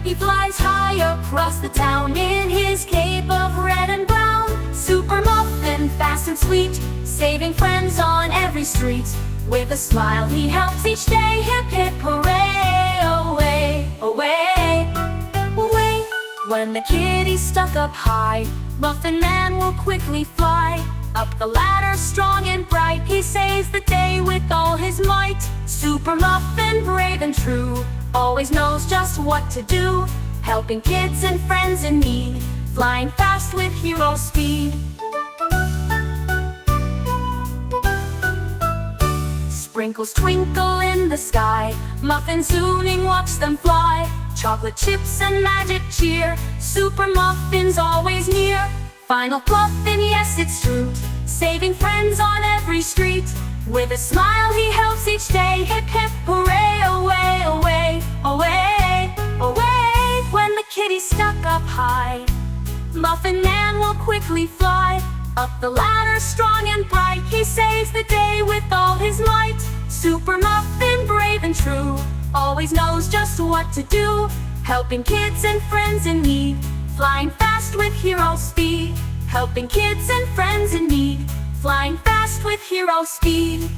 He flies high across the town in his cape of red and brown. Super Muffin, fast and sweet, saving friends on every street. With a smile he helps each day, hip hip hooray. Away, away, away. When the kitty's stuck up high, Muffin Man will quickly fly. Up the ladder strong and bright, he saves the day with all his might. Super Muffin, brave and true, always knows just what to do, helping kids and friends in need, flying fast with hero speed. Sprinkles twinkle in the sky, Muffin zooning watch them fly. Chocolate chips and magic cheer, Super Muffin's always near. Final Muffin, yes it's true, saving friends on every street. With a smile he helps each day, hip hip hooray. Away, away, away, away. When the kitty's stuck up high, Muffin Man will quickly fly. Up the ladder strong and bright, he saves the day with all his might. Super Muffin, brave and true, always knows just what to do, helping kids and friends in need, flying fast with hero speed. Helping kids and friends in need, flying fast with hero speed.